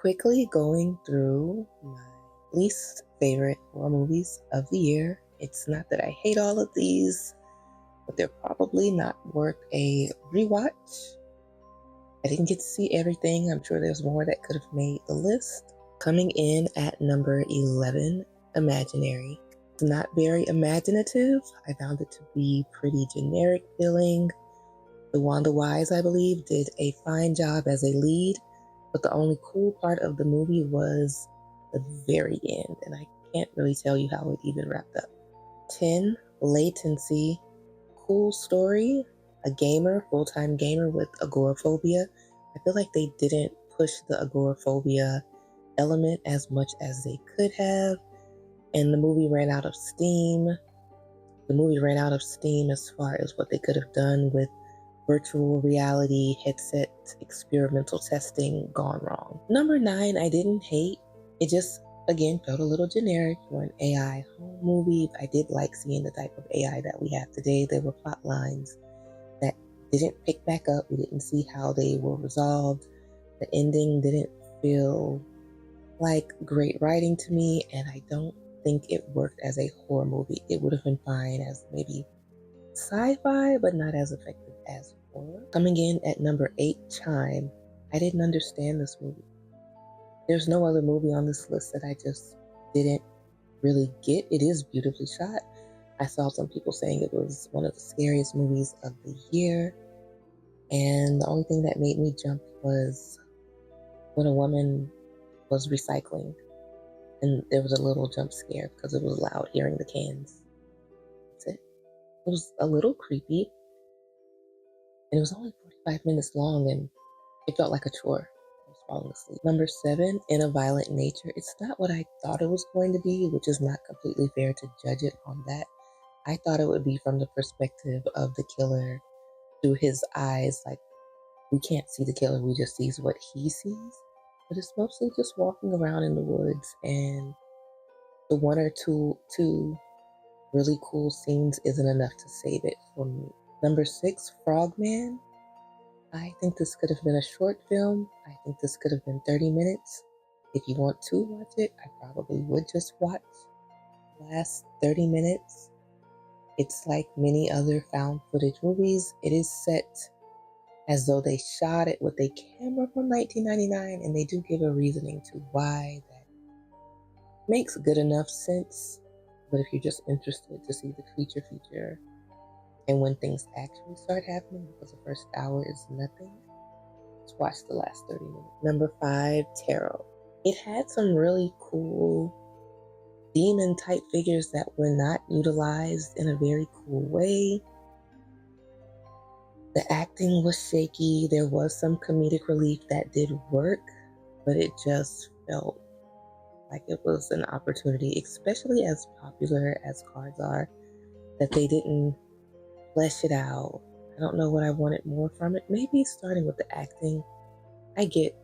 quickly going through my least favorite horror movies of the year. It's not that I hate all of these, but they're probably not worth a rewatch. I didn't get to see everything. I'm sure there's more that could have made the list. Coming in at number 11, Imaginary. It's not very imaginative. I found it to be pretty generic feeling. DeWanda Wise, I believe, did a fine job as a lead, but the only cool part of the movie was the very end, and I can't really tell you how it even wrapped up. 10, Latency. Cool story. A gamer, full-time gamer with agoraphobia. I feel like they didn't push the agoraphobia element as much as they could have, and the movie ran out of steam. The movie ran out of steam as far as what they could have done with virtual reality headset experimental testing gone wrong. Number 9, I didn't hate. It just, again, felt a little generic for an AI home movie. I did like seeing the type of AI that we have today. There were plot lines that didn't pick back up. We didn't see how they were resolved. The ending didn't feel like great writing to me, and I don't think it worked as a horror movie. It would have been fine as maybe sci-fi, but not as effective as horror. Coming in at number 8, Chime. I didn't understand this movie. There's no other movie on this list that I just didn't really get. It is beautifully shot. I saw some people saying it was one of the scariest movies of the year. And the only thing that made me jump was when a woman was recycling. And there was a little jump scare because it was loud hearing the cans. That's it. It was a little creepy. And it was only 45 minutes long, and it felt like a chore. I was falling asleep. Number 7, In a Violent Nature. It's not what I thought it was going to be, which is not completely fair to judge it on that. I thought it would be from the perspective of the killer through his eyes. Like, we can't see the killer, we just see what he sees. But it's mostly just walking around in the woods, and the one or two really cool scenes isn't enough to save it for me. Number 6, Frogman. I think this could have been a short film. I think this could have been 30 minutes. If you want to watch it, I probably would just watch the last 30 minutes. It's like many other found footage movies. It is set as though they shot it with a camera from 1999, and they do give a reasoning to why that makes good enough sense. But if you're just interested to see the creature feature and when things actually start happening, because the first hour is nothing, just watch the last 30 minutes. Number 5, Tarot. It had some really cool demon type figures that were not utilized in a very cool way. The acting was shaky. There was some comedic relief that did work, but it just felt like it was an opportunity, especially as popular as cards are, that they didn't flesh it out. I don't know what I wanted more from it. Maybe starting with the acting. I get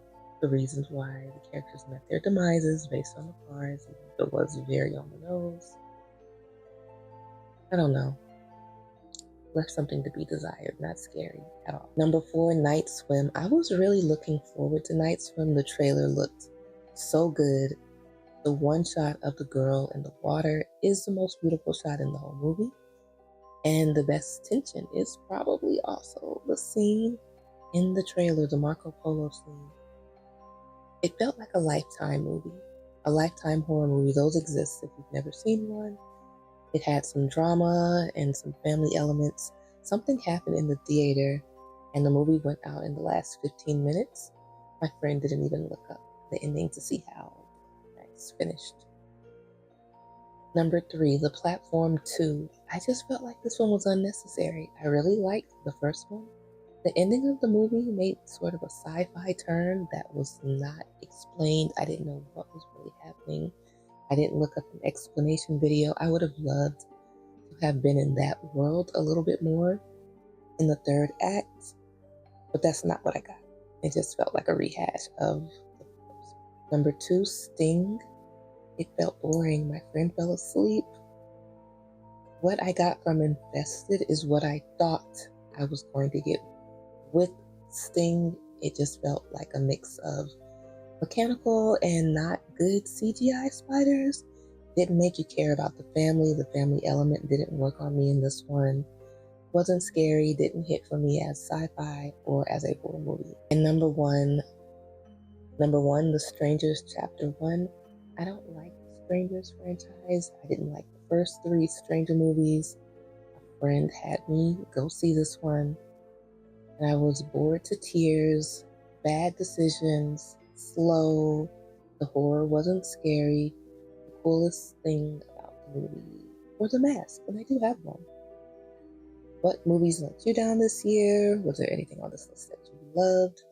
the reasons why the characters met their demises based on the cards. It was very on the nose. I don't know. Left something to be desired, not scary at all. Number 4, Night Swim. I was really looking forward to Night Swim. The trailer looked so good. The one shot of the girl in the water is the most beautiful shot in the whole movie. And the best tension is probably also the scene in the trailer, the Marco Polo scene. It felt like a Lifetime movie, a Lifetime horror movie. Those exist if you've never seen one. It had some drama and some family elements. Something happened in the theater, and the movie went out in the last 15 minutes. My friend didn't even look up the ending to see how it's finished. Number 3, The Platform 2. I just felt like this one was unnecessary. I really liked the first one. The ending of the movie made sort of a sci-fi turn that was not explained. I didn't know what was really happening. I didn't look up an explanation video. I would have loved to have been in that world a little bit more in the third act, but that's not what I got. It just felt like a rehash of the first. Number 2, Sting. It felt boring. My friend fell asleep. What I got from Infested is what I thought I was going to get with Sting. It just felt like a mix of Mechanical and not good CGI spiders didn't make you care about the family. The family element didn't work on me in this one. Wasn't scary, didn't hit for me as sci-fi or as a horror movie. And number one, The Strangers Chapter 1. I don't like the Strangers franchise. I didn't like the first 3 Stranger movies. A friend had me go see this one, and I was bored to tears. Bad decisions, slow. The horror wasn't scary. The coolest thing about the movie was a mask, and I do have one. What movies let you down this year? Was there anything on this list that you loved?